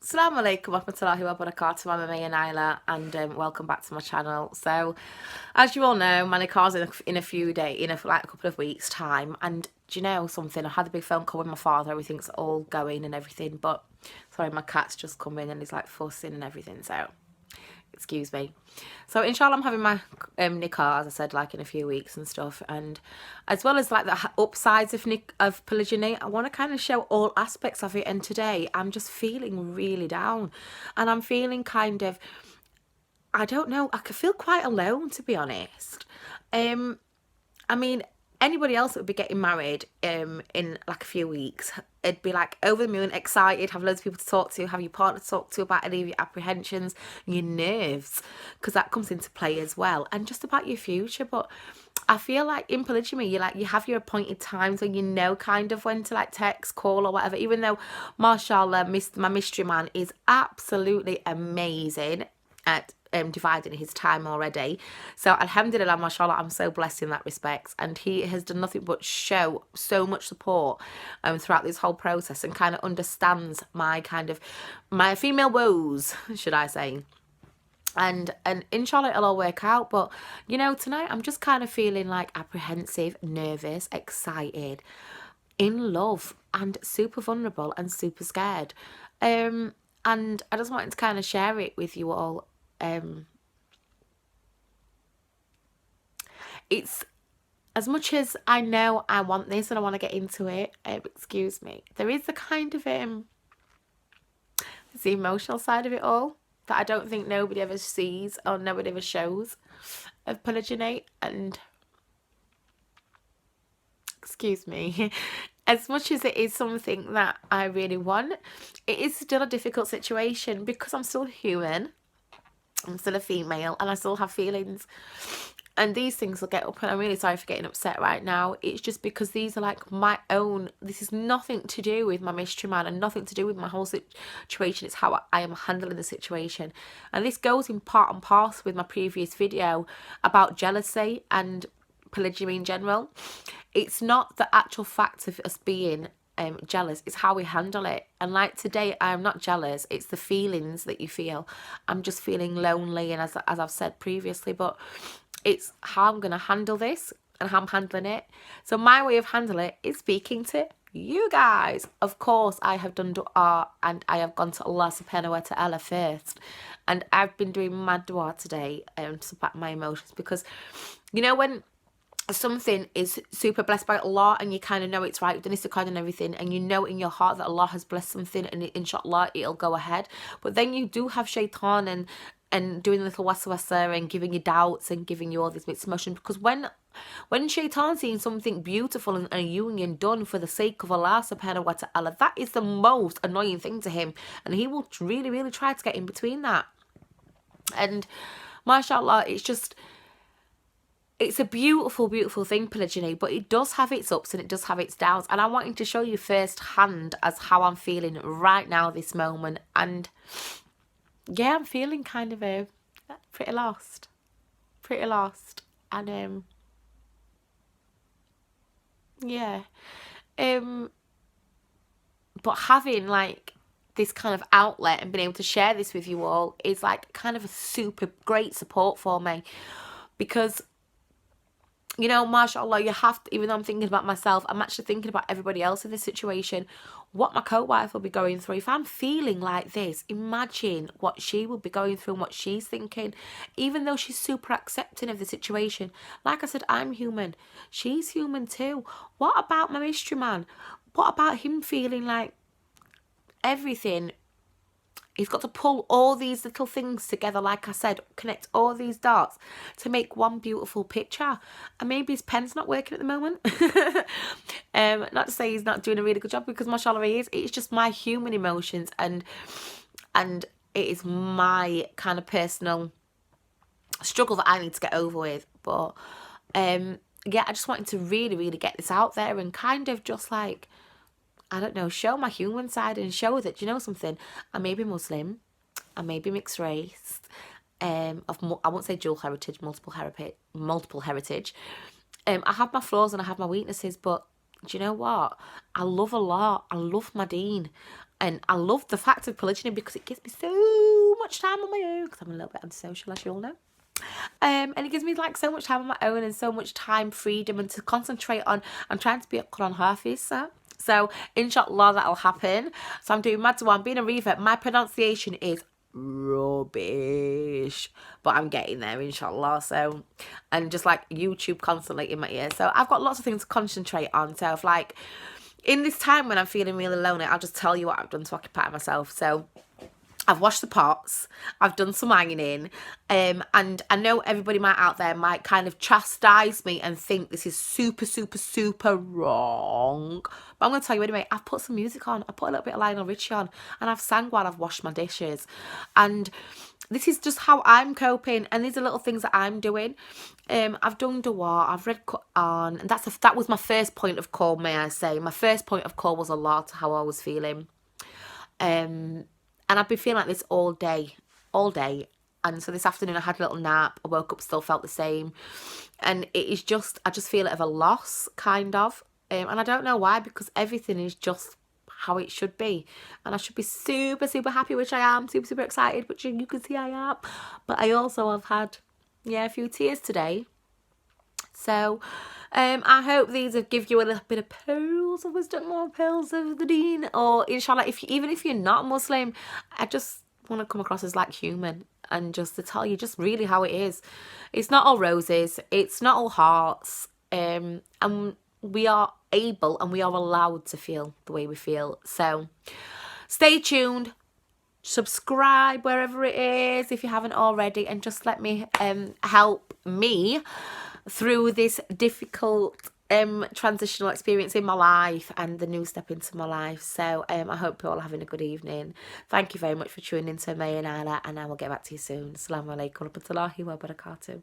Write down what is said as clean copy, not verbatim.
Assalamu alaikum warahmatullahi wabarakatuh. I'm Amaya Naila and welcome back to my channel. So, as you all know, my Nikah's in a couple of weeks time, and do you know something? I had a big phone call with my father. Everything's all going and everything, but sorry, my cat's just come in and he's like fussing and everything, so excuse me. So inshallah, I'm having my Nikah, as I said, like in a few weeks and stuff, and as well as like the upsides of polygyny, I want to kind of show all aspects of it. And today I'm just feeling really down, and I'm feeling kind of, I don't know, I could feel quite alone, to be honest. I mean, anybody else that would be getting married in like a few weeks, it'd be like over the moon, excited, have loads of people to talk to, have your partner to talk to about any of your apprehensions, your nerves, because that comes into play as well, and just about your future. But I feel like in polygamy, you have your appointed times when you know kind of when to like text, call, or whatever. Even though, mashallah, my mystery man is absolutely amazing at dividing his time already. So alhamdulillah, mashallah, I'm so blessed in that respect, and he has done nothing but show so much support throughout this whole process, and kind of understands my female woes, should I say. And inshallah it'll all work out. But you know, tonight I'm just kind of feeling like apprehensive, nervous, excited, in love, and super vulnerable and super scared. And I just wanted to kind of share it with you all. It's, as much as I know I want this and I want to get into it, excuse me, there is the kind of it's the emotional side of it all that I don't think nobody ever sees or nobody ever shows of polygyny. And excuse me, as much as it is something that I really want, it is still a difficult situation because I'm still human. I'm still a female and I still have feelings, and these things will get up, and I'm really sorry for getting upset right now. It's just because these are like my own, this is nothing to do with my mystery man and nothing to do with my whole situation. It's how I am handling the situation, and this goes in part and parcel with my previous video about jealousy and polygyny in general. It's not the actual fact of us being jealous, it's how we handle it. And like today, I am not jealous, it's the feelings that you feel. I'm just feeling lonely, and as I've said previously, but it's how I'm going to handle this and how I'm handling it. So my way of handling it is speaking to you guys. Of course, I have done dua and I have gone to Allah subhanahu wa ta'ala first, and I've been doing my dua today to support my emotions, because you know, when something is super blessed by Allah and you kind of know it's right, you've done istikhara and everything, and you know in your heart that Allah has blessed something, and inshallah it'll go ahead, but then you do have shaitan and doing a little waswasa and giving you doubts and giving you all these mixed emotions, because when shaitan seeing something beautiful and a union done for the sake of Allah subhanahu wa ta'ala, that is the most annoying thing to him, and he will really try to get in between that. And mashallah, it's a beautiful thing, polygyny, but it does have its ups and it does have its downs. And I wanted to show you firsthand as how I'm feeling right now, this moment. And yeah, I'm feeling kind of pretty lost. And yeah. But having like this kind of outlet and being able to share this with you all is like kind of a super great support for me, because you know, mashallah, you have to, even though I'm thinking about myself, I'm actually thinking about everybody else in this situation, what my co-wife will be going through. If I'm feeling like this, imagine what she will be going through and what she's thinking, even though she's super accepting of the situation. Like I said, I'm human. She's human too. What about my mystery man? What about him feeling like everything? He's got to pull all these little things together, like I said, connect all these dots to make one beautiful picture. And maybe his pen's not working at the moment. Not to say he's not doing a really good job, because mashallah he is. It's just my human emotions, and it is my kind of personal struggle that I need to get over with. But yeah, I just wanted to really get this out there and kind of just like, I don't know, show my human side and show that, you know something, I may be Muslim, I may be mixed race, I won't say dual heritage, multiple heritage. I have my flaws and I have my weaknesses, but do you know what? I love Allah, I love my deen, And I love the fact of polygyny because it gives me so much time on my own, because I'm a little bit antisocial, as you all know. And it gives me like so much time on my own and so much time freedom and to concentrate on. I'm trying to be a Quran Hafiza. So inshallah that'll happen. So I'm doing Madwa, I'm being a revert. My pronunciation is rubbish, but I'm getting there inshallah. So, and just like YouTube constantly in my ear, so I've got lots of things to concentrate on. So if like in this time when I'm feeling really lonely, I'll just tell you what I've done to occupy myself. So I've washed the pots, I've done some ironing, and I know everybody out there might kind of chastise me and think this is super, super, super wrong. But I'm going to tell you anyway, I've put some music on, I put a little bit of Lionel Richie on, and I've sang while I've washed my dishes. And this is just how I'm coping, and these are little things that I'm doing. I've done dua, I've read Quran, and that was my first point of call, may I say. My first point of call was Allah to how I was feeling. And I've been feeling like this all day. And so this afternoon I had a little nap. I woke up, still felt the same. And it is just, I just feel it of a loss, kind of. And I don't know why, because everything is just how it should be. And I should be super, super happy, which I am. Super, super excited, which you can see I am. But I also have had, a few tears today. So I hope these have give you a little bit of pearls of wisdom or pearls of the deen, or inshallah, even if you're not Muslim, I just want to come across as like human and just to tell you just really how it is. It's not all roses, it's not all hearts, and we are able and we are allowed to feel the way we feel. So stay tuned, subscribe wherever it is if you haven't already, and just let me help me through this difficult transitional experience in my life and the new step into my life. So I hope you're all having a good evening. Thank you very much for tuning in to Amazing Masha Allah, and I will get back to you soon. Assalamu alaikum wa rahmatullahi wa barakatuh.